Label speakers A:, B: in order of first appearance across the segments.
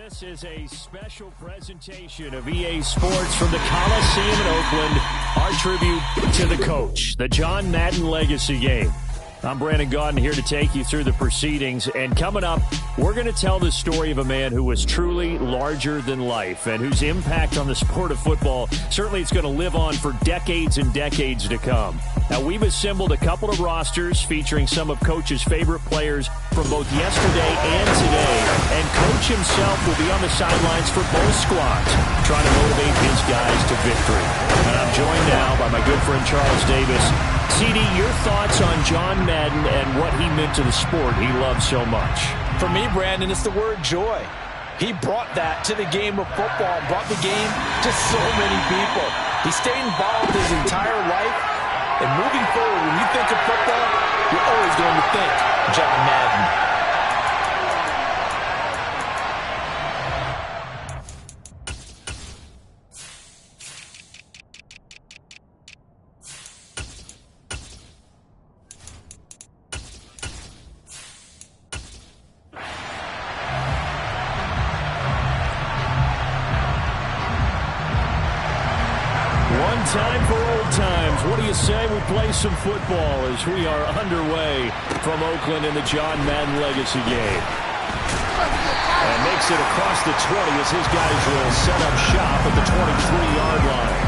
A: This is a special presentation of EA Sports from the Coliseum in Oakland. Our tribute to the coach, the John Madden Legacy Game. I'm Brandon Gaudin here to take you through the proceedings. And coming up, we're going to tell the story of a man who was truly larger than life and whose impact on the sport of football, certainly it's going to live on for decades and decades to come. Now, we've assembled a couple of rosters featuring some of Coach's favorite players from both yesterday and today. And Coach himself will be on the sidelines for both squads, trying to motivate his guys to victory. And I'm joined now by my good friend Charles Davis. CD, your thoughts on John Madden and what he meant to the sport he loves so much?
B: For me, Brandon, it's the word joy. He brought that to the game of football and brought the game to so many people. He stayed involved his entire life. And moving forward, when you think of football, you're always going to think John Madden.
A: Time for old times. What do you say we play some football as we are underway from Oakland in the John Madden Legacy Game. And makes it across the 20 as his guys will set up shop at the 23-yard line.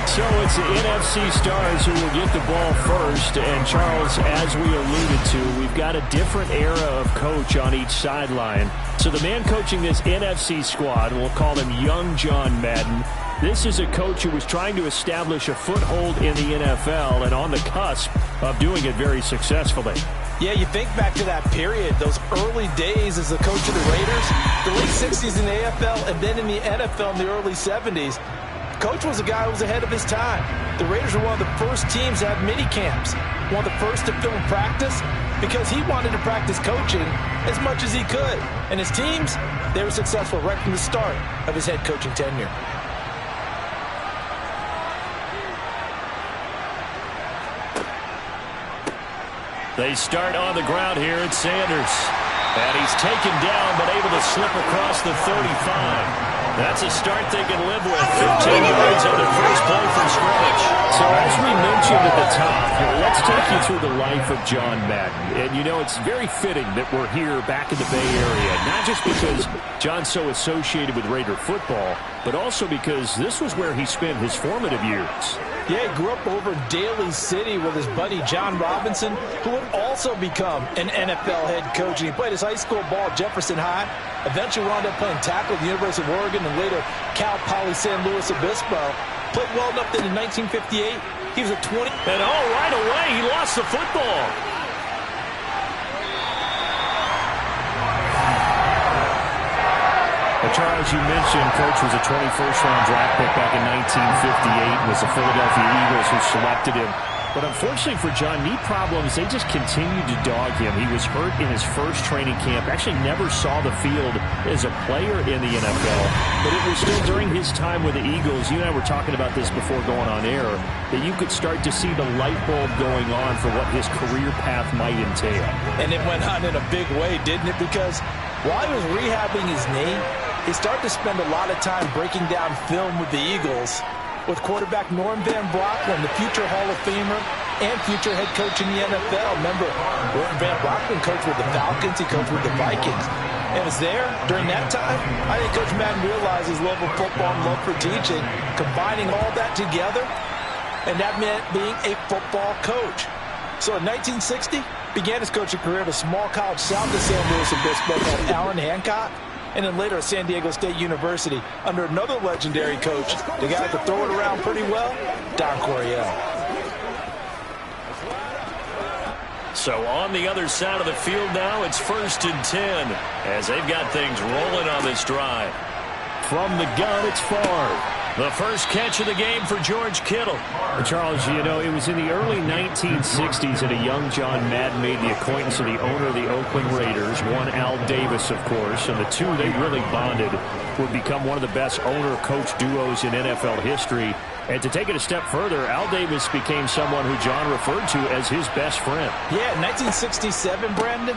A: So it's the NFC stars who will get the ball first. And Charles, as we alluded to, we've got a different era of coach on each sideline. So the man coaching this NFC squad, we'll call him Young John Madden. This is a coach who was trying to establish a foothold in the NFL and on the cusp of doing it very successfully.
B: Yeah, you think back to that period, those early days as the coach of the Raiders, the late 60s in the AFL and then in the NFL in the early 70s. Coach was a guy who was ahead of his time. The Raiders were one of the first teams to have mini camps, one of the first to film practice because he wanted to practice coaching as much as he could. And his teams, they were successful right from the start of his head coaching tenure.
A: They start on the ground here. It's Sanders. And he's taken down, but able to slip across the 35. That's a start they can live with. 15 yards on the first play from scrimmage. So as we mentioned at the top, let's take you through the life of John Madden. And, you know, it's very fitting that we're here back in the Bay Area, not just because John's so associated with Raider football, but also because this was where he spent his formative years.
B: Yeah, he grew up over in Daly City with his buddy John Robinson, who would also become an NFL head coach. And he played his high school ball at Jefferson High, eventually wound up playing tackle at the University of Oregon and later Cal Poly San Luis Obispo. Played well enough that in 1958, he was a 20.
A: And right away, he lost the football. Charles, you mentioned Coach was a 21st-round draft pick back in 1958. It was the Philadelphia Eagles who selected him. But unfortunately for John, knee problems, they just continued to dog him. He was hurt in his first training camp, actually never saw the field as a player in the NFL. But it was still during his time with the Eagles, you and I were talking about this before going on air, that you could start to see the light bulb going on for what his career path might entail.
B: And it went on in a big way, didn't it? Because while he was rehabbing his knee, he started to spend a lot of time breaking down film with the Eagles with quarterback Norm Van Brocklin, the future Hall of Famer and future head coach in the NFL. Remember, Norm Van Brocklin coached with the Falcons. He coached with the Vikings. And was there during that time. I think Coach Madden realized his love of football and love for teaching, combining all that together, and that meant being a football coach. So in 1960, began his coaching career at a small college south of San Luis Obispo called Allen Hancock, and then later at San Diego State University under another legendary coach, the guy who could throw it around pretty well, Don Coryell.
A: So on the other side of the field now, it's 1st and 10 as they've got things rolling on this drive. From the gun, it's Favre. The first catch of the game for George Kittle. And Charles, you know, it was in the early 1960s that a young John Madden made the acquaintance of the owner of the Oakland Raiders, one Al Davis, of course, and the two, they really bonded, would become one of the best owner-coach duos in NFL history. And to take it a step further, Al Davis became someone who John referred to as his best friend.
B: Yeah, 1967, Brandon.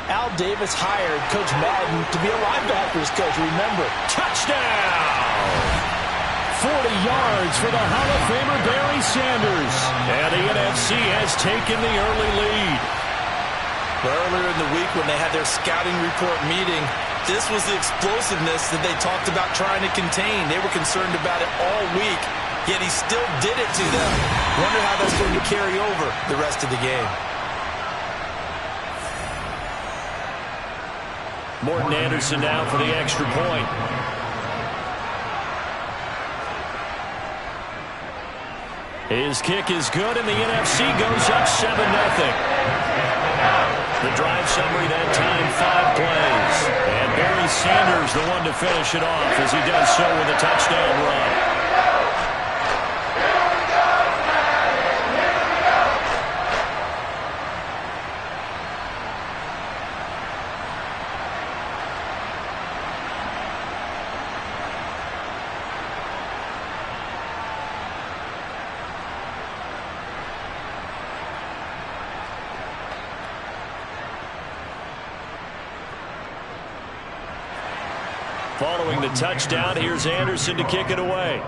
B: Al Davis hired Coach Madden to be a linebackers coach, remember.
A: Touchdown! 40 yards for the Hall of Famer Barry Sanders. And the NFC has taken the early lead.
B: Earlier in the week when they had their scouting report meeting, this was the explosiveness that they talked about trying to contain. They were concerned about it all week, yet he still did it to them. Wonder how that's going to carry over the rest of the game.
A: Morton Anderson now for the extra point. His kick is good, and the NFC goes up 7-0. The drive summary that time, 5 plays. And Barry Sanders the one to finish it off as he does so with a touchdown run. Following the touchdown, here's Anderson to kick it away.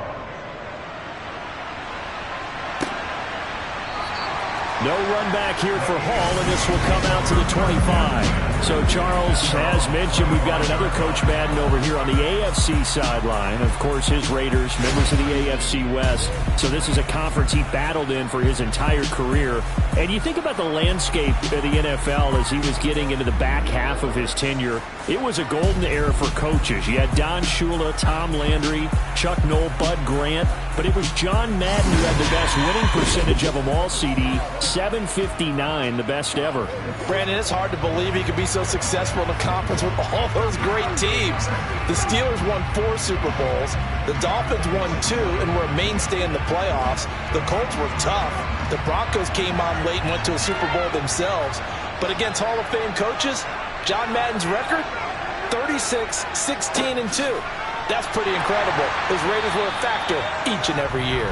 A: No run back here for Hall, and this will come out to the 25. So, Charles, as mentioned, we've got another Coach Madden over here on the AFC sideline. Of course, his Raiders, members of the AFC West. So this is a conference he battled in for his entire career. And you think about the landscape of the NFL as he was getting into the back half of his tenure. It was a golden era for coaches. You had Don Shula, Tom Landry, Chuck Noll, Bud Grant. But it was John Madden who had the best winning percentage of them all, CD. 759, the best ever.
B: Brandon, it's hard to believe he could be so successful in a conference with all those great teams. The Steelers won 4 Super Bowls. The Dolphins won 2 and were a mainstay in the playoffs. The Colts were tough. The Broncos came on late and went to a Super Bowl themselves. But against Hall of Fame coaches, John Madden's record, 36, 16, and 2. That's pretty incredible. His Raiders were a factor each and every year.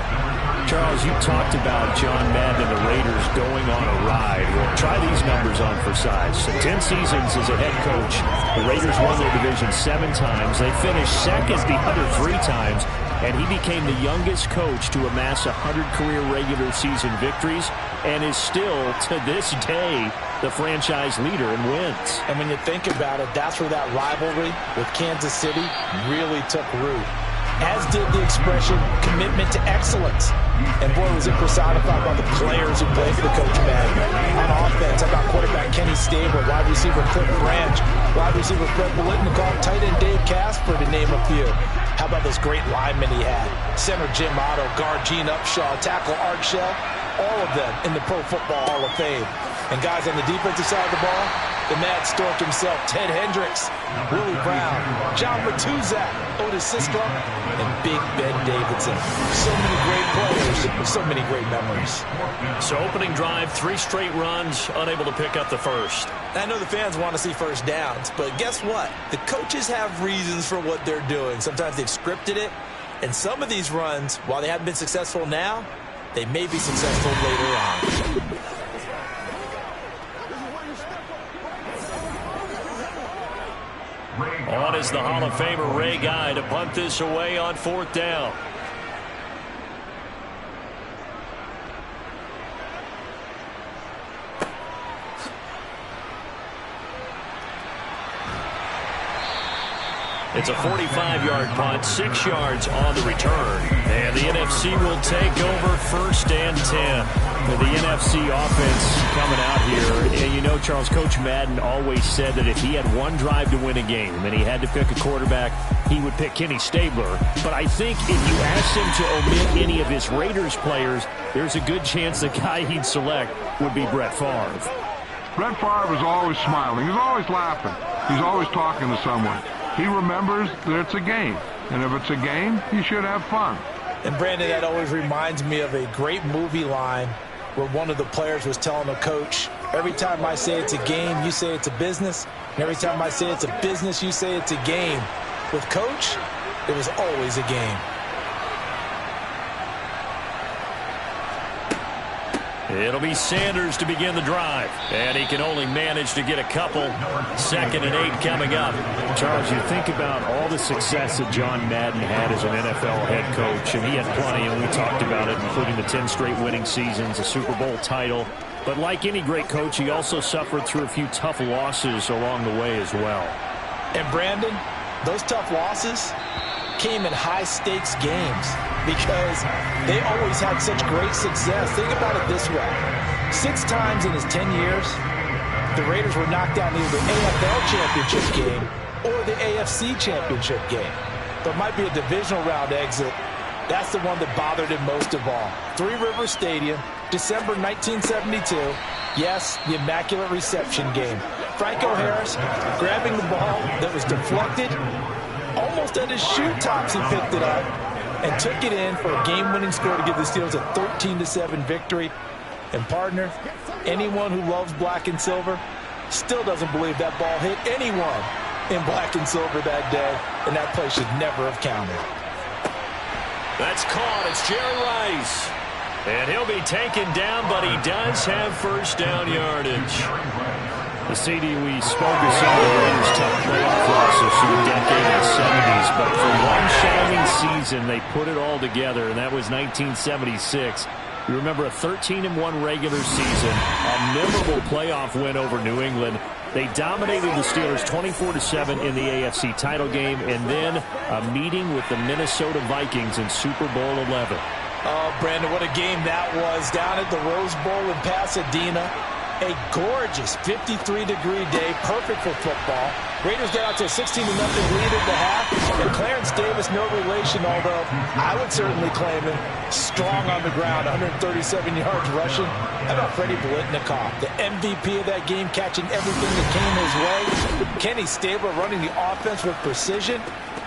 A: Charles, you talked about John Madden and the Raiders going on a ride. Well, try these numbers on for size. So 10 seasons as a head coach. The Raiders won their division 7 times. They finished second the other 3 times. And he became the youngest coach to amass 100 career regular season victories and is still, to this day, the franchise leader in wins.
B: And when you think about it, that's where that rivalry with Kansas City really took root. As did the expression, commitment to excellence. And boy, was it personified by the players who played for the Coach Madden. On offense, how about quarterback Kenny Stabler, wide receiver Cliff Branch, wide receiver Fred Biletnikoff, tight end Dave Casper, to name a few. How about those great linemen he had? Center Jim Otto, guard Gene Upshaw, tackle Art Shell, all of them in the Pro Football Hall of Fame. And guys on the defensive side of the ball, the Mad Stork himself, Ted Hendricks, Willie Brown, John Matuzak, Otis Sisko, and Big Ben Davidson. So many great players, so many great memories.
A: So opening drive, 3 straight runs, unable to pick up the first.
B: I know the fans want to see first downs, but guess what? The coaches have reasons for what they're doing. Sometimes they've scripted it, and some of these runs, while they haven't been successful now, they may be successful later on.
A: On is the Hall of Famer Ray Guy to punt this away on 4th down. It's a 45-yard punt, 6 yards on the return. And the NFC will take over 1st and 10. The NFC offense coming out here. And you know, Charles, Coach Madden always said that if he had one drive to win a game and he had to pick a quarterback, he would pick Kenny Stabler. But I think if you asked him to omit any of his Raiders players, there's a good chance the guy he'd select would be Brett Favre.
C: Brett Favre is always smiling. He's always laughing. He's always talking to someone. He remembers that it's a game. And if it's a game, you should have fun.
B: And Brandon, that always reminds me of a great movie line where one of the players was telling the coach, every time I say it's a game, you say it's a business. And every time I say it's a business, you say it's a game. With Coach, it was always a game.
A: It'll be Sanders to begin the drive. And he can only manage to get a couple. 2nd and 8 coming up.
D: Charles, you think about all the success that John Madden had as an NFL head coach, and he had plenty, and we talked about it, including the 10 straight winning seasons, a Super Bowl title. But like any great coach, he also suffered through a few tough losses along the way as well.
B: And Brandon, those tough losses came in high-stakes games because they always had such great success. Think about it this way. 6 times in his 10 years, the Raiders were knocked out in either the AFL championship game or the AFC championship game. There might be a divisional round exit. That's the one that bothered him most of all. Three Rivers Stadium, December 1972. Yes, the Immaculate Reception game. Franco Harris grabbing the ball that was deflected. Almost at his shoe tops, he picked it up and took it in for a game-winning score to give the Steelers a 13-7 victory. And partner, anyone who loves black and silver still doesn't believe that ball hit anyone in black and silver that day, and that play should never have counted.
A: That's caught. It's Jerry Rice. And he'll be taken down, but he does have first down yardage.
D: The CD, we spoke of some of the Raiders' tough playoff losses through the decade of the 70s, but for one shining season, they put it all together, and that was 1976. You remember a 13-1 regular season, a memorable playoff win over New England. They dominated the Steelers 24-7 in the AFC title game, and then a meeting with the Minnesota Vikings in Super Bowl 11.
B: Oh, Brandon, what a game that was down at the Rose Bowl in Pasadena. A gorgeous 53-degree day, perfect for football. Raiders got out to a 16-0 lead at the half. And Clarence Davis, no relation, although I would certainly claim him, strong on the ground, 137 yards rushing. How about Freddie Blitnikoff, the MVP of that game, catching everything that came his way. Kenny Stabler running the offense with precision.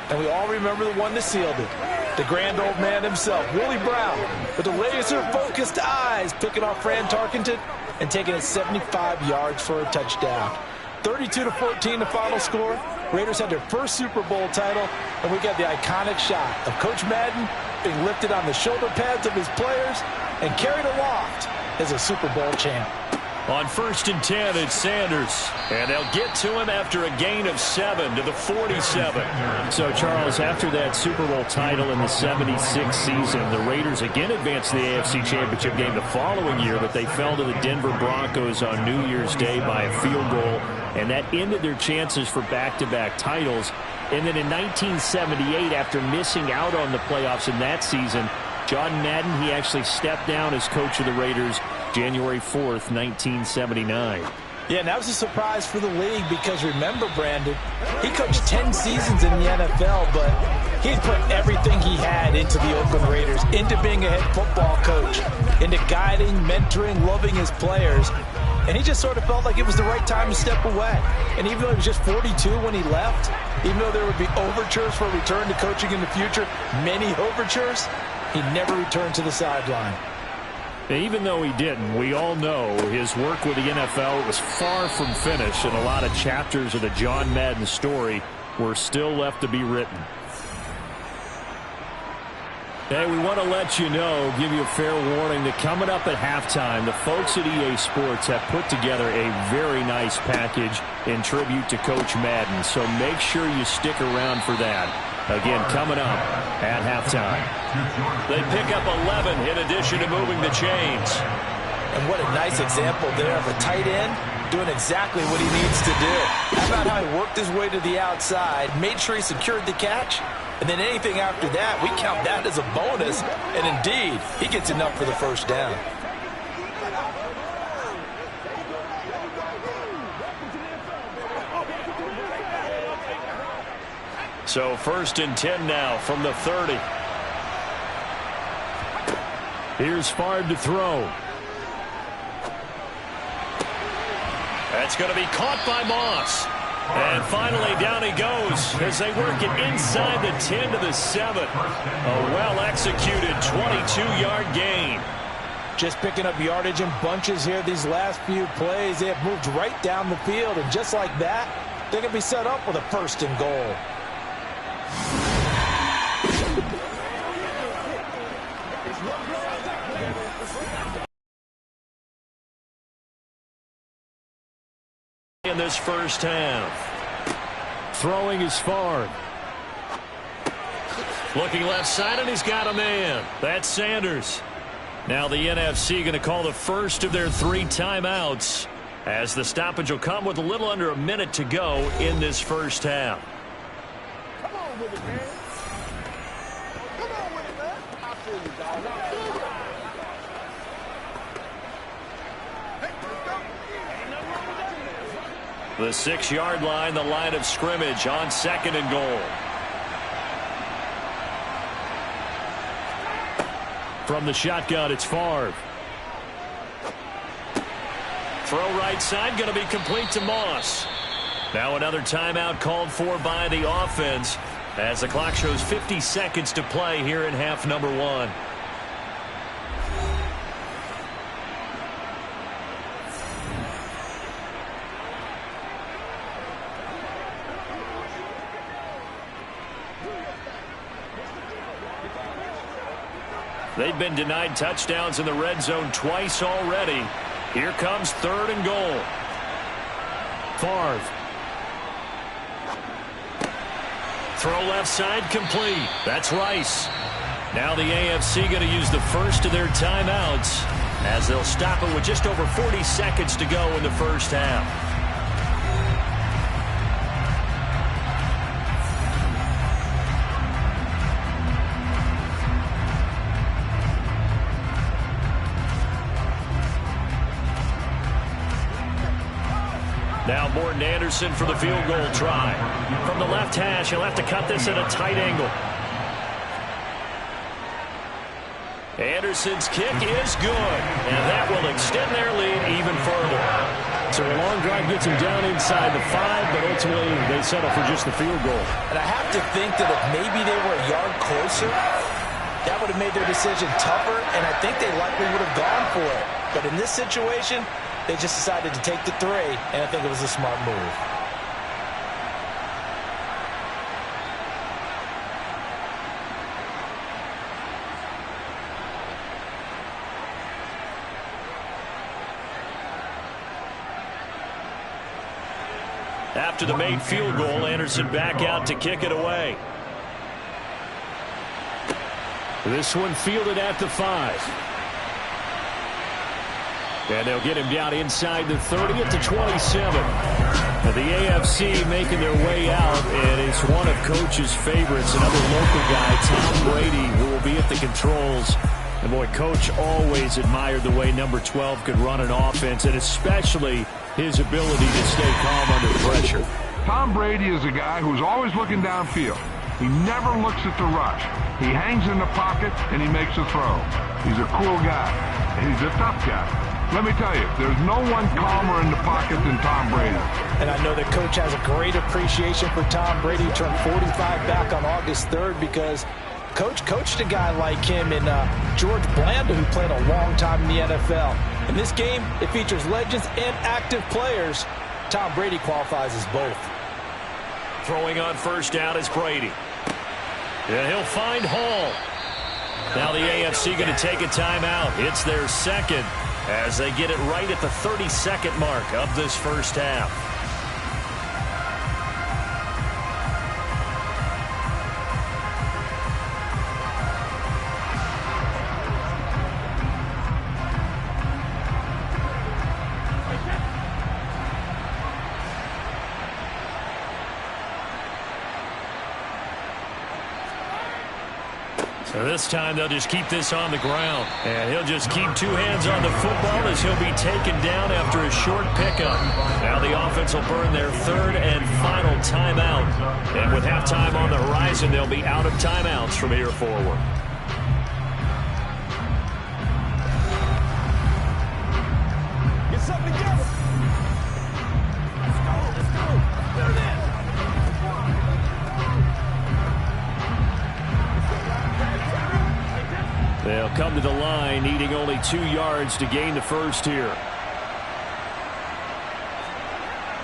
B: And we all remember the one that sealed it. The grand old man himself, Willie Brown, with the laser-focused eyes, picking off Fran Tarkenton and taking it 75 yards for a touchdown. 32-14 the final score. Raiders had their first Super Bowl title, and we got the iconic shot of Coach Madden being lifted on the shoulder pads of his players and carried aloft as a Super Bowl champ.
A: On 1st and 10, it's Sanders. And they'll get to him after a gain of 7 to the 47.
D: So, Charles, after that Super Bowl title in the 76 season, the Raiders again advanced to the AFC Championship game the following year, but they fell to the Denver Broncos on New Year's Day by a field goal, and that ended their chances for back-to-back titles. And then in 1978, after missing out on the playoffs in that season, John Madden, he actually stepped down as coach of the Raiders January 4th, 1979.
B: Yeah, and that was a surprise for the league because remember, Brandon, he coached 10 seasons in the NFL, but he put everything he had into the Oakland Raiders, into being a head football coach, into guiding, mentoring, loving his players. And he just sort of felt like it was the right time to step away. And even though he was just 42 when he left, even though there would be overtures for a return to coaching in the future, many overtures, he never returned to the sideline.
D: Even though he didn't, we all know his work with the NFL was far from finished, and a lot of chapters of the John Madden story were still left to be written. Hey, we want to let you know, give you a fair warning, that coming up at halftime, the folks at EA Sports have put together a very nice package in tribute to Coach Madden, so make sure you stick around for that. Again, coming up at halftime.
A: They pick up 11 in addition to moving the chains.
B: And what a nice example there of a tight end doing exactly what he needs to do. How about how he worked his way to the outside, made sure he secured the catch, and then anything after that, we count that as a bonus. And indeed, he gets enough for the first down.
A: So 1st and 10 now from the 30.
D: Here's Favre to throw.
A: That's going to be caught by Moss. And finally down he goes as they work it inside the 10 to the 7. A well-executed 22-yard gain.
B: Just picking up yardage in bunches here these last few plays. They have moved right down the field, and just like that, they're going to be set up with a 1st and goal.
A: in this first half. Throwing is Favre. Looking left side, and he's got a man. That's Sanders. Now the NFC going to call the first of their 3 timeouts, as the stoppage will come with a little under a minute to go in this first half.
E: Come on with it, man. Come on with it, man. I feel you, dog. I feel you. Hey, let's go. Ain't nothing wrong with that.
A: The 6-yard line, the line of scrimmage on 2nd and goal. From the shotgun, it's Favre. Throw right side, going to be complete to Moss. Now another timeout called for by the offense, as the clock shows 50 seconds to play here in half number 1. They've been denied touchdowns in the red zone twice already. Here comes 3rd and goal. Favre. Throw left side, complete. That's Rice. Now the AFC going to use the first of their timeouts, as they'll stop it with just over 40 seconds to go in the first half. Now Morton Anderson for the field goal try. From the left hash, he'll have to cut this at a tight angle. Anderson's kick is good, and that will extend their lead even further.
D: So a long drive gets him down inside the 5, but ultimately they settle for just the field goal.
B: And I have to think that if maybe they were a yard closer, that would have made their decision tougher, and I think they likely would have gone for it. But in this situation, they just decided to take the 3, and I think it was a smart move.
A: After the made field goal, Anderson back out to kick it away.
D: This one fielded at the 5. And they'll get him down inside the 30 at the 27. Now the AFC making their way out, and it's one of Coach's favorites, another local guy, Tom Brady, who will be at the controls. And boy, Coach always admired the way number 12 could run an offense, and especially his ability to stay calm under pressure.
C: Tom Brady is a guy who's always looking downfield. He never looks at the rush. He hangs in the pocket, and he makes a throw. He's a cool guy, and he's a tough guy. Let me tell you, there's no one calmer in the pocket than Tom Brady.
B: And I know that Coach has a great appreciation for Tom Brady, who turned 45 back on August 3rd, because Coach coached a guy like him in George Blanda, who played a long time in the NFL. In this game, it features legends and active players. Tom Brady qualifies as both.
A: Throwing on first down is Brady. And he'll find Hall. Now the AFC going to take a timeout. It's their 2nd, as they get it right at the 30-second mark of this first half. So this time they'll just keep this on the ground. And he'll just keep 2 hands on the football as he'll be taken down after a short pickup. Now the offense will burn their 3rd and final timeout. And with halftime on the horizon, they'll be out of timeouts from here forward.
E: Get something together. Let's go. Let's go. Do this.
D: They'll come to the line, needing only 2 yards to gain the first here.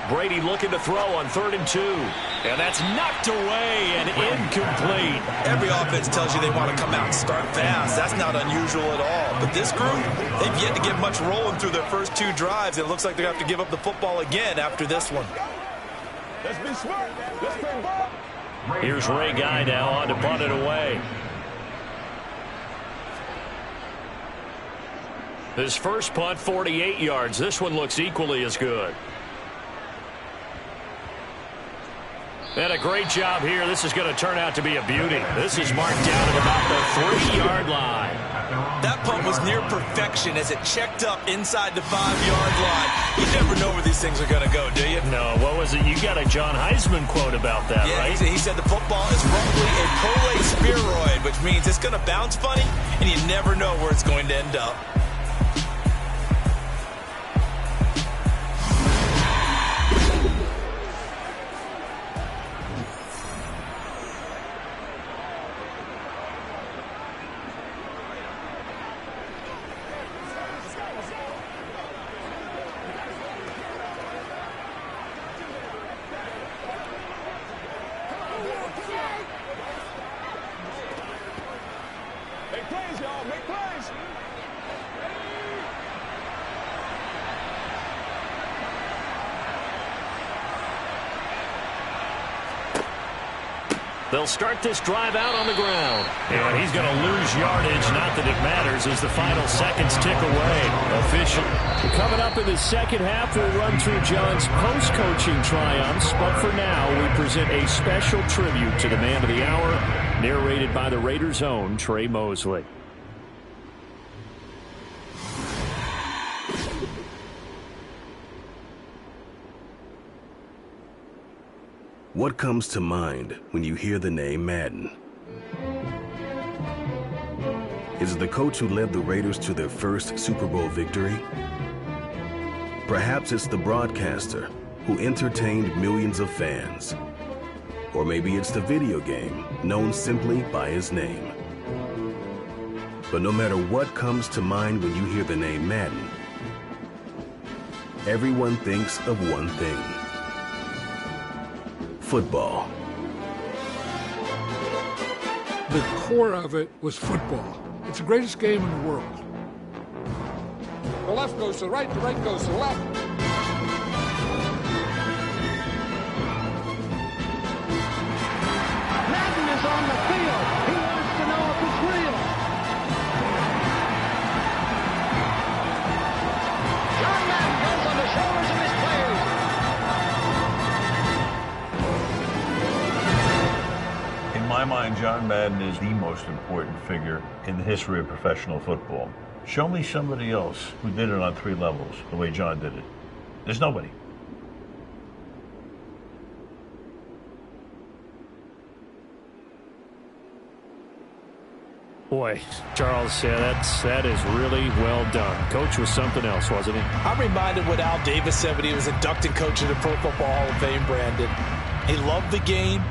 A: Brady looking to throw on 3rd and 2. And that's knocked away and incomplete.
B: Every offense tells you they want to come out and start fast. That's not unusual at all. But this group, they've yet to get much rolling through their first 2 drives. It looks like they're going to have to give up the football again after this one.
E: Let's be smart. Let's play ball.
A: Here's Ray Guy now on to punt it away. His first punt, 48 yards. This one looks equally as good. And a great job here. This is going to turn out to be a beauty. This is marked down at about the 3-yard line.
B: That punt was near perfection as it checked up inside the 5-yard line. You never know where these things are going to go, do you?
A: No, what was it? You got a John Heisman quote about that,
B: yeah,
A: right?
B: He said the football is roughly a prolate spheroid, which means it's going to bounce funny, and you never know where it's going to end up.
A: They'll start this drive out on the ground. And he's going to lose yardage. Not that it matters as the final seconds tick away. Official. Coming up in the second half, we'll run through John's post-coaching triumphs. But for now, we present a special tribute to the man of the hour, narrated by the Raiders' own Trey Mosley.
F: What comes to mind when you hear the name Madden? Is it the coach who led the Raiders to their first Super Bowl victory? Perhaps it's the broadcaster who entertained millions of fans. Or maybe it's the video game known simply by his name. But no matter what comes to mind when you hear the name Madden, everyone thinks of one thing: football.
G: The core of it was football. It's the greatest game in the world.
E: The left goes to the right goes to the left.
H: Madden is on the field. He wants to know if it's real. John Madden goes on the shoulders of his players.
I: In my mind, John Madden is the most important figure in the history of professional football. Show me somebody else who did it on 3 levels the way John did it. There's nobody.
A: Boy, Charles, that is really well done. Coach was something else, wasn't he?
B: I'm reminded what Al Davis said when he was inducted coach of the Pro Football Hall of Fame, Brandon. He loved the game.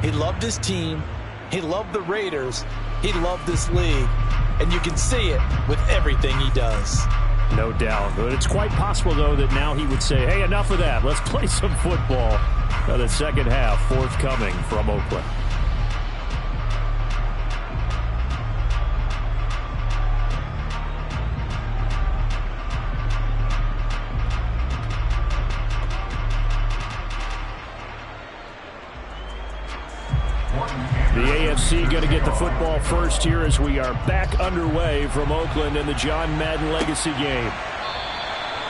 B: He loved his team. He loved the Raiders. He loved this league. And you can see it with everything he does.
A: No doubt. But it's quite possible, though, that now he would say, hey, enough of that. Let's play some football. The second half forthcoming from Oakland. The AFC going to get the football first here as we are back underway from Oakland in the John Madden Legacy game.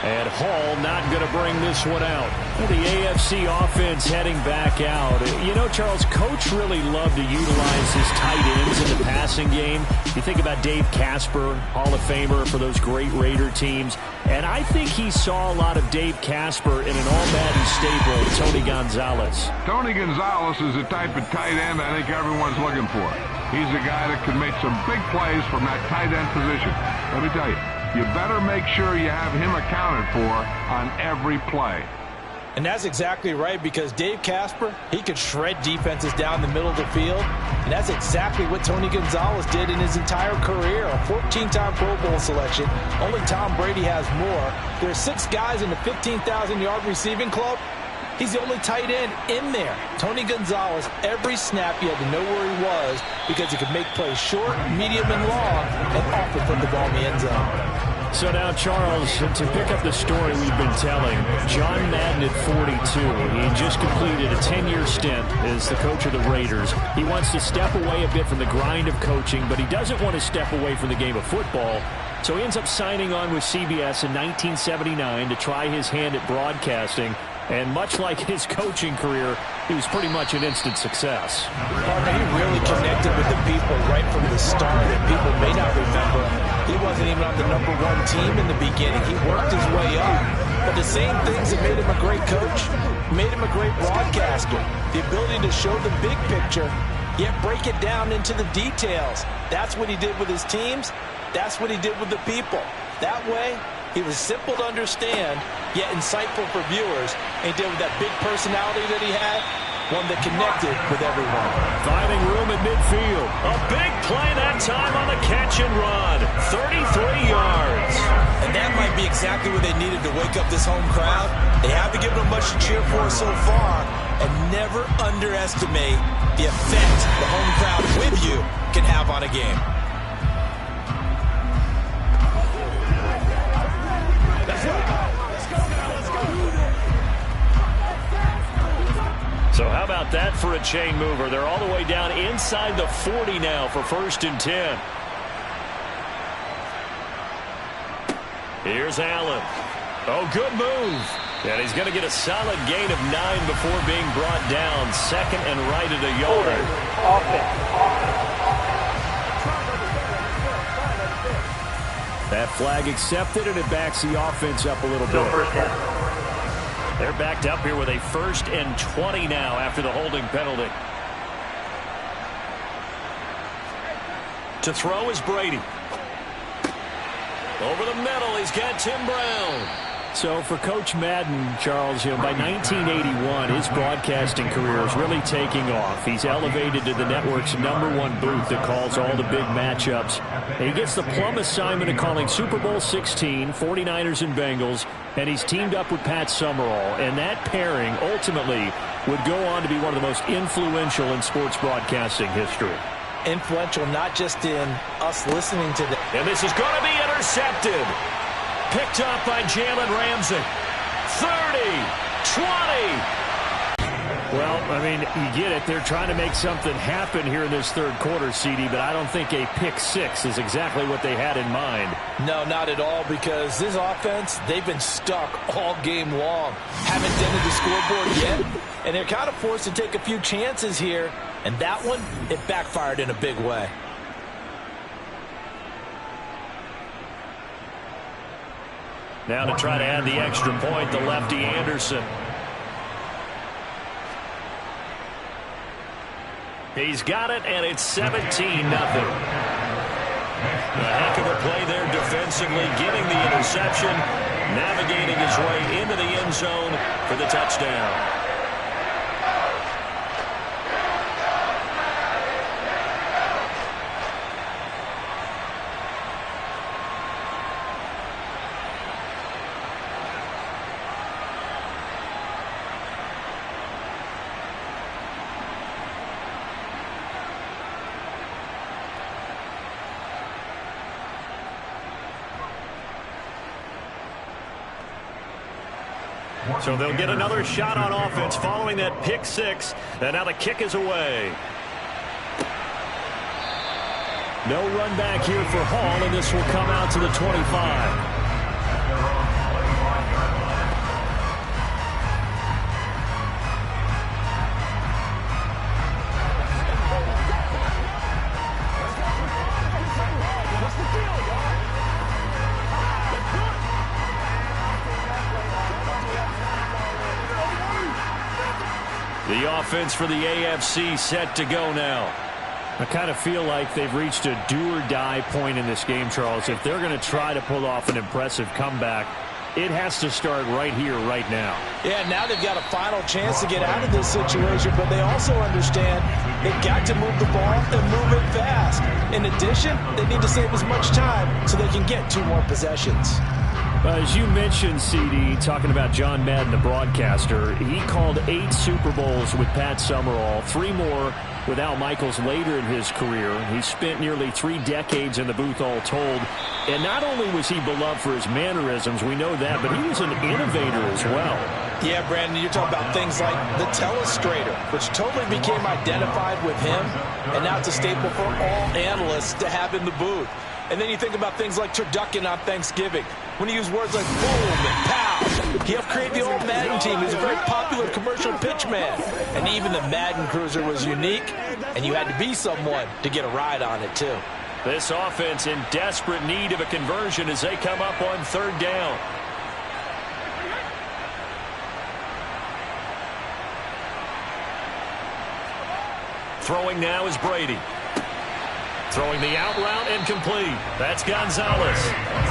A: And Hall not going to bring this one out. The AFC offense heading back out. You know, Charles, Coach really loved to utilize his tight ends in the passing game. You think about Dave Casper, Hall of Famer for those great Raider teams. And I think he saw a lot of Dave Casper in an all-Madden staple, Tony Gonzalez.
C: Tony Gonzalez is the type of tight end I think everyone's looking for. He's a guy that can make some big plays from that tight end position. Let me tell you, you better make sure you have him accounted for on every play.
B: And that's exactly right, because Dave Casper, he could shred defenses down the middle of the field. And that's exactly what Tony Gonzalez did in his entire career. A 14-time Pro Bowl selection. Only Tom Brady has more. There are 6 guys in the 15,000-yard receiving club. He's the only tight end in there. Tony Gonzalez, every snap you had to know where he was because he could make plays short, medium, and long, and often put the ball in the end zone.
A: So now, Charles, to pick up the story we've been telling, John Madden at 42. He just completed a 10-year stint as the coach of the Raiders. He wants to step away a bit from the grind of coaching, but he doesn't want to step away from the game of football. So he ends up signing on with CBS in 1979 to try his hand at broadcasting. And much like his coaching career, he was pretty much an instant success.
B: He really connected with the people right from the start, and people may not remember. He wasn't even on the #1 team in the beginning. He worked his way up. But the same things that made him a great coach made him a great broadcaster. The ability to show the big picture, yet break it down into the details. That's what he did with his teams. That's what he did with the people. That way, he was simple to understand, yet insightful for viewers. And he did with that big personality that he had, one that connected with everyone.
A: Finding room at midfield. A big play that time on the catch and run. 33 yards.
B: And that might be exactly what they needed to wake up this home crowd. They haven't given them much to cheer for so far. And never underestimate the effect the home crowd with you can have on a game.
A: So how about that for a chain mover? They're all the way down inside the 40 now for 1st and 10. Here's Allen. Oh, good move. And he's going to get a solid gain of 9 before being brought down. 2nd and right at a yard. That flag accepted, and it backs the offense up a little bit. They're backed up here with a 1st and 20 now after the holding penalty. To throw is Brady. Over the middle, he's got Tim Brown. So for Coach Madden, Charles, by 1981, his broadcasting career is really taking off. He's elevated to the network's #1 booth that calls all the big matchups. And he gets the plum assignment of calling Super Bowl 16, 49ers and Bengals, and he's teamed up with Pat Summerall. And that pairing ultimately would go on to be one of the most influential in sports broadcasting history.
B: Influential not just in us listening to them.
A: And this is going to be intercepted. Picked up by Jalen Ramsey. 30, 20. Well, I mean, you get it. They're trying to make something happen here in this 3rd quarter, CD, but I don't think a pick 6 is exactly what they had in mind.
B: No, not at all, because this offense, they've been stuck all game long. Haven't dented the scoreboard yet, and they're kind of forced to take a few chances here, and that one, it backfired in a big way.
A: Now to try to add the extra point, the lefty Anderson. He's got it, and it's 17-0. A heck of a play there defensively, getting the interception, navigating his way into the end zone for the touchdown. So they'll get another shot on offense following that pick 6. And now the kick is away. No run back here for Hall, and this will come out to the 25. The offense for the AFC set to go now. I kind of feel like they've reached a do-or-die point in this game, Charles. If they're going to try to pull off an impressive comeback, it has to start right here, right now.
B: Yeah, now they've got a final chance to get out of this situation, but they also understand they've got to move the ball and move it fast. In addition, they need to save as much time so they can get 2 more possessions.
A: As you mentioned, CD, talking about John Madden, the broadcaster, he called 8 Super Bowls with Pat Summerall, 3 more with Al Michaels later in his career. He spent nearly 3 decades in the booth all told. And not only was he beloved for his mannerisms, we know that, but he was an innovator as well.
B: Yeah, Brandon, you're talking about things like the telestrator, which totally became identified with him, and now it's a staple for all analysts to have in the booth. And then you think about things like turducken on Thanksgiving, when he used words like boom and pow. He helped create the old Madden team. He was a very popular commercial pitch man. And even the Madden Cruiser was unique, and you had to be someone to get a ride on it, too.
A: This offense in desperate need of a conversion as they come up on 3rd down. Throwing now is Brady. Throwing the out route and complete. That's Gonzalez.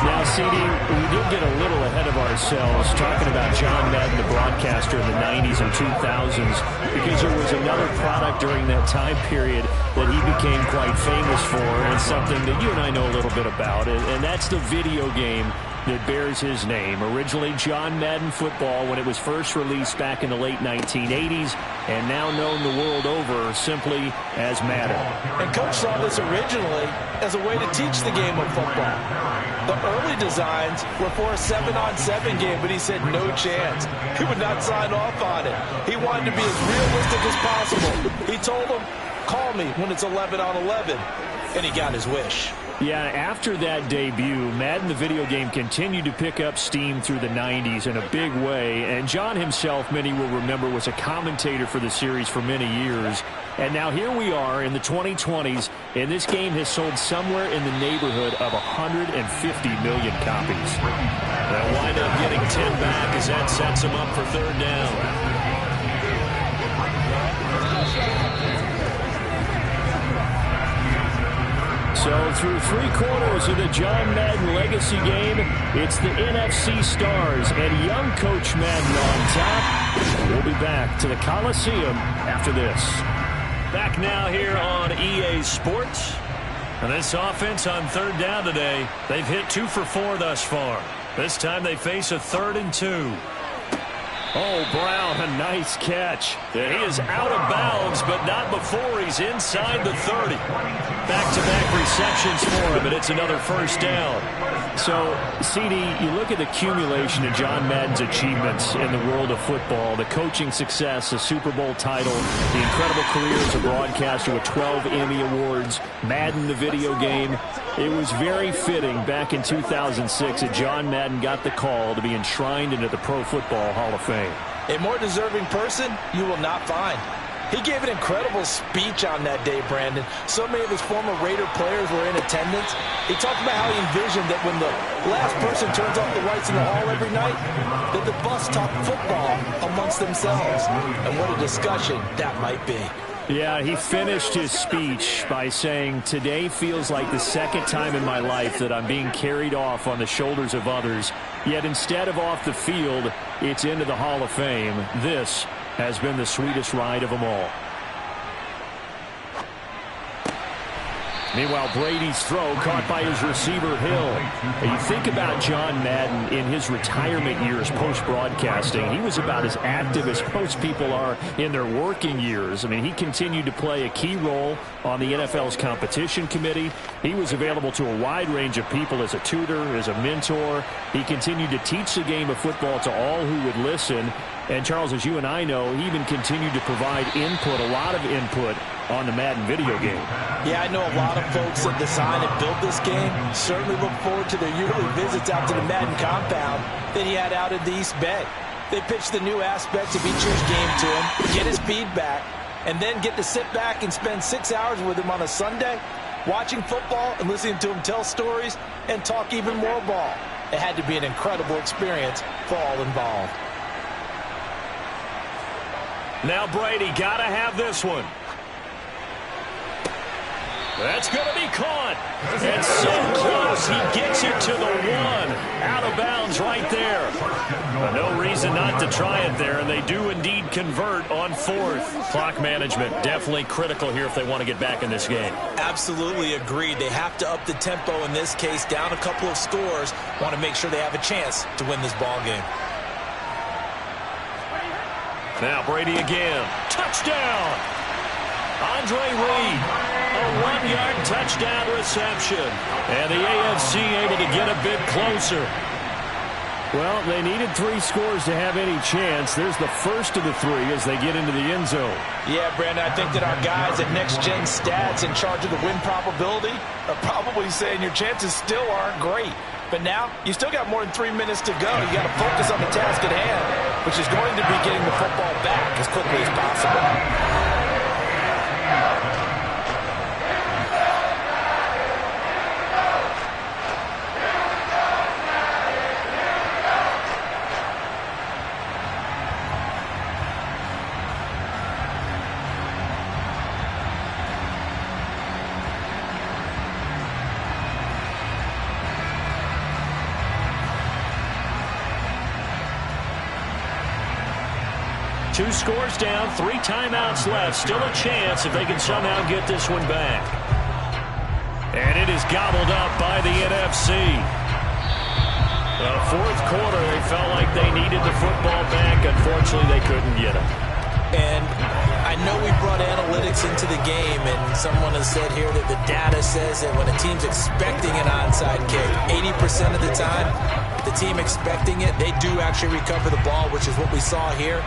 A: Now, CD, we did get a little ahead of ourselves talking about John Madden, the broadcaster in the 90s and 2000s, because there was another product during that time period that he became quite famous for, and something that you and I know a little bit about, and that's the video game that bears his name. Originally John Madden Football when it was first released back in the late 1980s, and now known the world over simply as Madden.
B: And Coach saw this originally as a way to teach the game of football. The early designs were for a 7-on-7 game, but he said no chance. He would not sign off on it. He wanted to be as realistic as possible. He told them, call me when it's 11-on-11, and he got his wish.
A: Yeah, after that debut, Madden the video game continued to pick up steam through the 90s in a big way, and John himself, many will remember, was a commentator for the series for many years. And now here we are in the 2020s, and this game has sold somewhere in the neighborhood of 150 million copies. They'll wind up getting 10 back as that sets them up for 3rd down. So through 3 quarters of the John Madden legacy game, it's the NFC stars and young Coach Madden on top. We'll be back to the Coliseum after this. Back now here on EA Sports. And this offense on 3rd down today, they've hit 2 for 4 thus far. This time they face a 3rd and 2. Oh, Brown, a nice catch. He is out of bounds, but not before he's inside the 30. Back-to-back receptions for him, and it's another 1st down. So, CD, you look at the accumulation of John Madden's achievements in the world of football, the coaching success, the Super Bowl title, the incredible career as a broadcaster with 12 Emmy Awards, Madden the video game. It was very fitting back in 2006 that John Madden got the call to be enshrined into the Pro Football Hall of Fame.
B: A more deserving person you will not find. He gave an incredible speech on that day, Brandon. So many of his former Raider players were in attendance. He talked about how he envisioned that when the last person turns off the lights in the hall every night, that the bus talk football amongst themselves. And what a discussion that might be.
A: Yeah, he finished his speech by saying, today feels like the 2nd time in my life that I'm being carried off on the shoulders of others. Yet instead of off the field, it's into the Hall of Fame. This has been the sweetest ride of them all. Meanwhile, Brady's throw caught by his receiver, Hill. And you think about John Madden in his retirement years post-broadcasting. He was about as active as most people are in their working years. I mean, he continued to play a key role on the NFL's competition committee. He was available to a wide range of people as a tutor, as a mentor. He continued to teach the game of football to all who would listen. And, Charles, as you and I know, he even continued to provide input, a lot of input, on the Madden video game.
B: Yeah, I know a lot of folks that designed and built this game certainly look forward to their yearly visits out to the Madden compound that he had out in the East Bay. They pitched the new aspects of each year's game to him, get his feedback, and then get to sit back and spend 6 hours with him on a Sunday, watching football and listening to him tell stories and talk even more ball. It had to be an incredible experience for all involved.
A: Now Brady got to have this one. That's going to be caught. And so close, he gets it to the 1. Out of bounds right there. No reason not to try it there, and they do indeed convert on 4th. Clock management definitely critical here if they want to get back in this game.
B: Absolutely agreed. They have to up the tempo in this case, down a couple of scores. Want to make sure they have a chance to win this ball game.
A: Now Brady again. Touchdown! Andre Reed, a 1-yard touchdown reception. And the AFC able to get a bit closer. Well, they needed 3 scores to have any chance. There's the first of the 3 as they get into the end zone.
B: Yeah, Brandon, I think that our guys at Next Gen Stats in charge of the win probability are probably saying your chances still aren't great. But now, you still got more than 3 minutes to go. You got to focus on the task at hand, which is going to be getting the football back as quickly as possible.
A: 2 scores down, 3 timeouts left. Still a chance if they can somehow get this one back. And it is gobbled up by the NFC. The 4th quarter, they felt like they needed the football back. Unfortunately, they couldn't get it.
B: And I know we brought analytics into the game, and someone has said here that the data says that when a team's expecting an onside kick, 80% of the time, the team expecting it, they do actually recover the ball, which is what we saw here.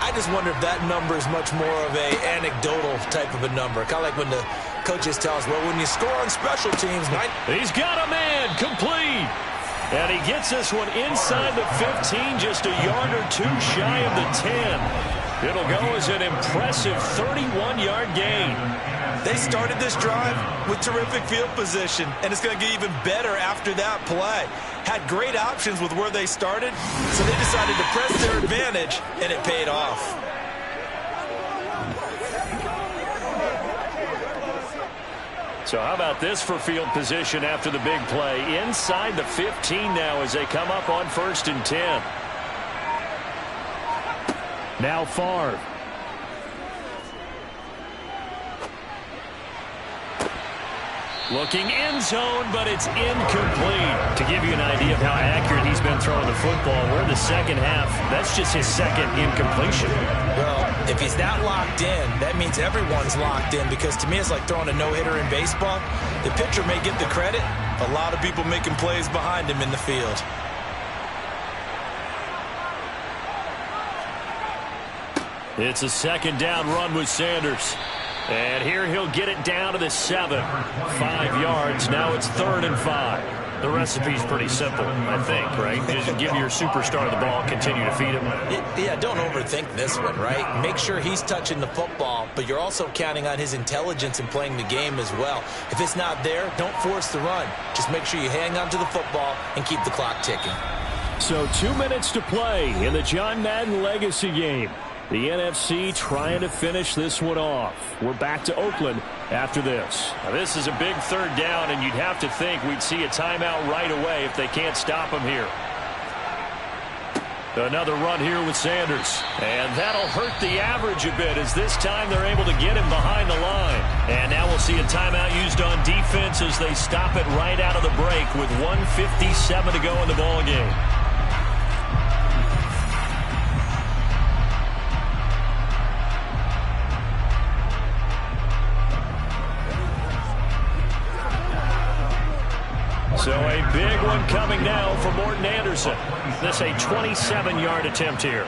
B: I just wonder if that number is much more of a anecdotal type of a number. Kind of like when the coaches tell us, well, when you score on special teams,
A: he's got a man complete. And he gets this one inside the 15, just a yard or 2 shy of the 10. It'll go as an impressive 31-yard gain.
B: They started this drive with terrific field position, and it's going to get even better after that play. Had great options with where they started, so they decided to press their advantage, and it paid off.
A: So how about this for field position after the big play? Inside the 15 now as they come up on 1st and 10. Now Favre. Looking end zone, but it's incomplete. To give you an idea of how accurate he's been throwing the football, we're in the second half. That's just his 2nd incompletion.
B: Well, if he's that locked in, that means everyone's locked in, because to me it's like throwing a no-hitter in baseball. The pitcher may get the credit. A lot of people making plays behind him in the field.
A: It's a 2nd down run with Sanders. And here he'll get it down to the 7. 5 yards. Now it's 3rd and 5. The recipe's pretty simple, I think, right? Just give your superstar the ball, continue to feed him.
B: Yeah, don't overthink this one, right? Make sure he's touching the football, but you're also counting on his intelligence in playing the game as well. If it's not there, don't force the run. Just make sure you hang on to the football and keep the clock ticking.
A: So 2 minutes to play in the John Madden Legacy game. The NFC trying to finish this one off. We're back to Oakland after this. Now, this is a big 3rd down, and you'd have to think we'd see a timeout right away if they can't stop him here. Another run here with Sanders. And that'll hurt the average a bit, as this time they're able to get him behind the line. And now we'll see a timeout used on defense as they stop it right out of the break with 1:57 to go in the ball game. So a big one coming now for Morton Anderson. This a 27-yard attempt here.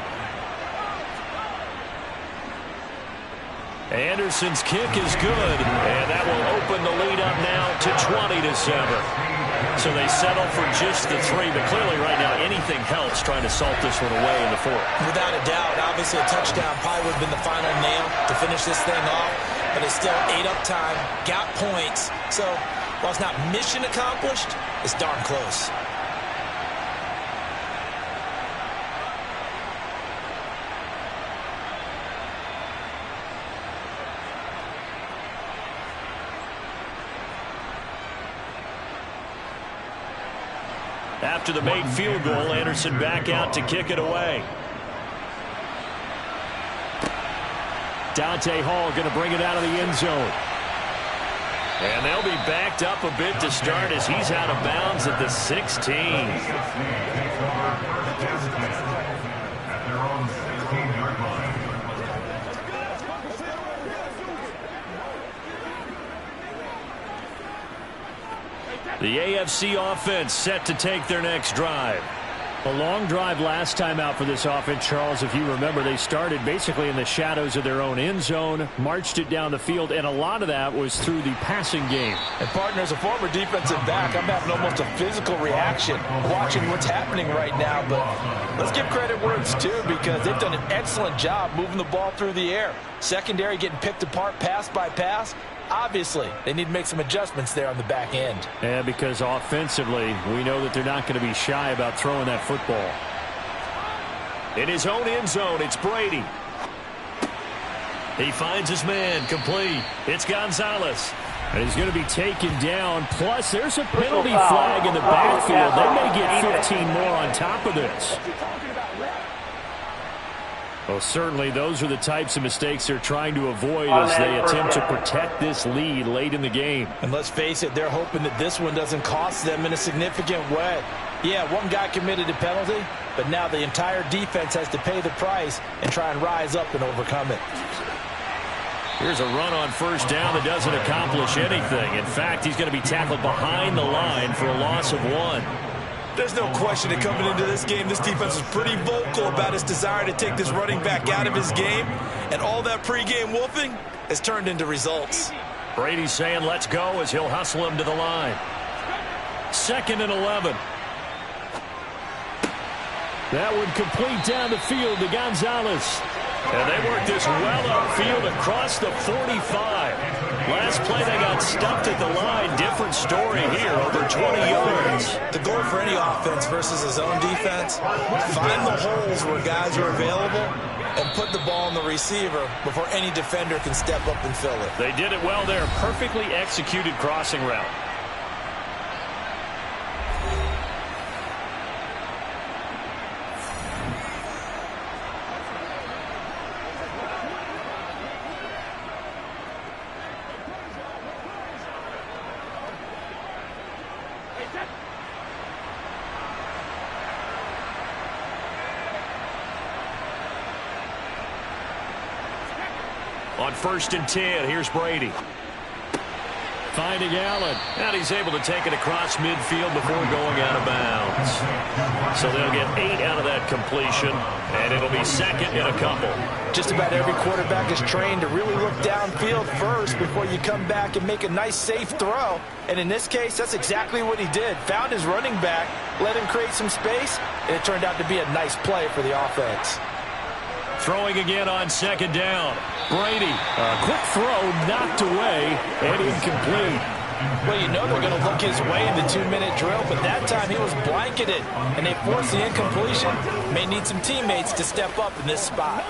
A: Anderson's kick is good, and that will open the lead up now to 20-7. So they settle for just the 3, but clearly right now anything helps trying to salt this one away in the 4th.
B: Without a doubt, obviously a touchdown probably would have been the final nail to finish this thing off, but it's still 8 up time, got points, so while it's not mission accomplished, it's darn close.
A: After the made field goal, Anderson back out to kick it away. Dante Hall going to bring it out of the end zone. And they'll be backed up a bit to start as he's out of bounds at the 16. The AFC offense set to take their next drive. A long drive last time out for this offense, Charles. If you remember, they started basically in the shadows of their own end zone, marched it down the field, and a lot of that was through the passing game.
B: And, partner, as a former defensive back, I'm having almost a physical reaction watching what's happening right now. But let's give credit where it's due because they've done an excellent job moving the ball through the air. Secondary getting picked apart pass by pass. Obviously, they need to make some adjustments there on the back end.
A: Yeah, because offensively, we know that they're not going to be shy about throwing that football. In his own end zone, it's Brady. He finds his man, complete. It's Gonzalez. And he's going to be taken down. Plus, there's a penalty flag in the backfield. They may get 15 more on top of this. Well, certainly those are the types of mistakes they're trying to avoid as they attempt to protect this lead late in the game.
B: And let's face it, they're hoping that this one doesn't cost them in a significant way. Yeah, one guy committed a penalty, but now the entire defense has to pay the price and try and rise up and overcome it.
A: Here's a run on first down that doesn't accomplish anything. In fact, he's going to be tackled behind the line for a loss of 1.
B: There's no question that coming into this game, this defense is pretty vocal about its desire to take this running back out of his game. And all that pregame wolfing has turned into results.
A: Brady's saying let's go as he'll hustle him to the line. 2nd and 11. That would complete down the field to Gonzalez. And they work this well upfield across the 45. Last play they got stuffed at the line. Different story here, over 20 yards.
B: The goal for any offense versus his own defense, find the holes where guys are available and put the ball on the receiver before any defender can step up and fill it.
A: They did it well there. Perfectly executed crossing route. On 1st and 10, here's Brady. Finding Allen. And he's able to take it across midfield before going out of bounds. So they'll get 8 out of that completion, and it'll be 2nd and a couple.
B: Just about every quarterback is trained to really look downfield first before you come back and make a nice, safe throw. And in this case, that's exactly what he did. Found his running back, let him create some space, and it turned out to be a nice play for the offense.
A: Throwing again on 2nd down. Brady, a quick throw, knocked away, and incomplete.
B: Well, you know they're going to look his way in the 2-minute drill, but that time he was blanketed, and they forced the incompletion. May need some teammates to step up in this spot.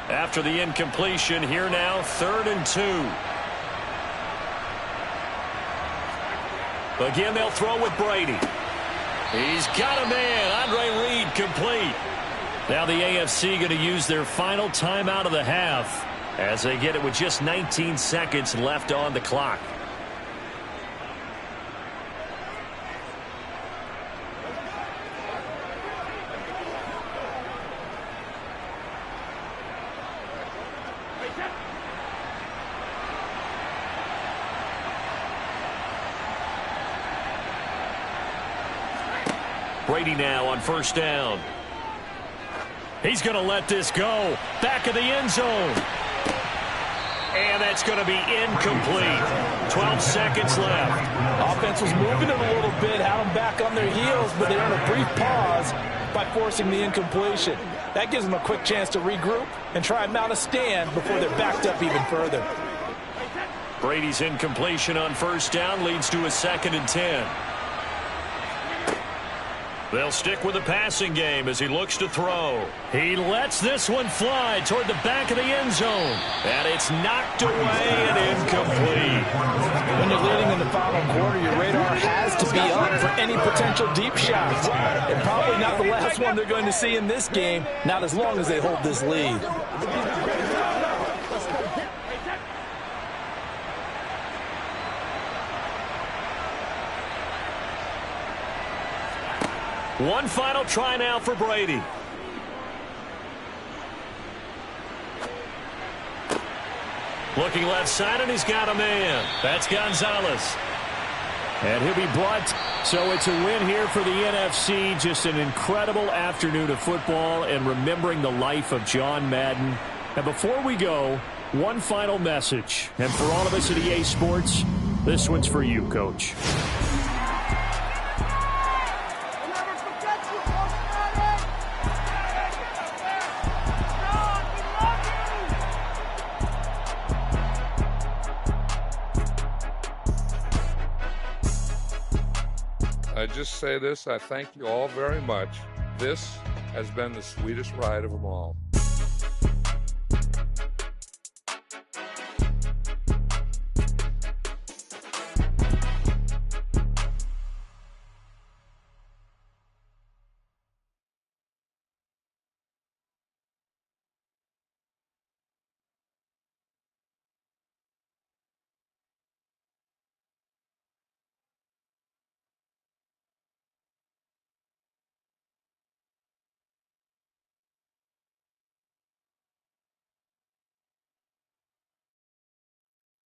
A: After the incompletion, here now, 3rd and 2. Again, they'll throw with Brady. He's got a man. Andre Reed complete. Now the AFC going to use their final timeout of the half as they get it with just 19 seconds left on the clock. Brady now on 1st down. He's going to let this go. Back of the end zone. And that's going to be incomplete. 12 seconds left.
B: Offense was moving it a little bit, had them back on their heels, but they earned a brief pause by forcing the incompletion. That gives them a quick chance to regroup and try and mount a stand before they're backed up even further.
A: Brady's incompletion on 1st down leads to a 2nd and 10. They'll stick with the passing game as he looks to throw. He lets this one fly toward the back of the end zone. And it's knocked away and incomplete.
B: When you're leading in the final quarter, your radar has to be up for any potential deep shots. And probably not the last one they're going to see in this game, not as long as they hold this lead.
A: One final try now for Brady. Looking left side, and he's got a man. That's Gonzalez. And he'll be brought. So it's a win here for the NFC. Just an incredible afternoon of football and remembering the life of John Madden. And before we go, one final message. And for all of us at EA Sports, this one's for you, Coach.
G: I just say this, I thank you all very much. This has been the sweetest ride of them all.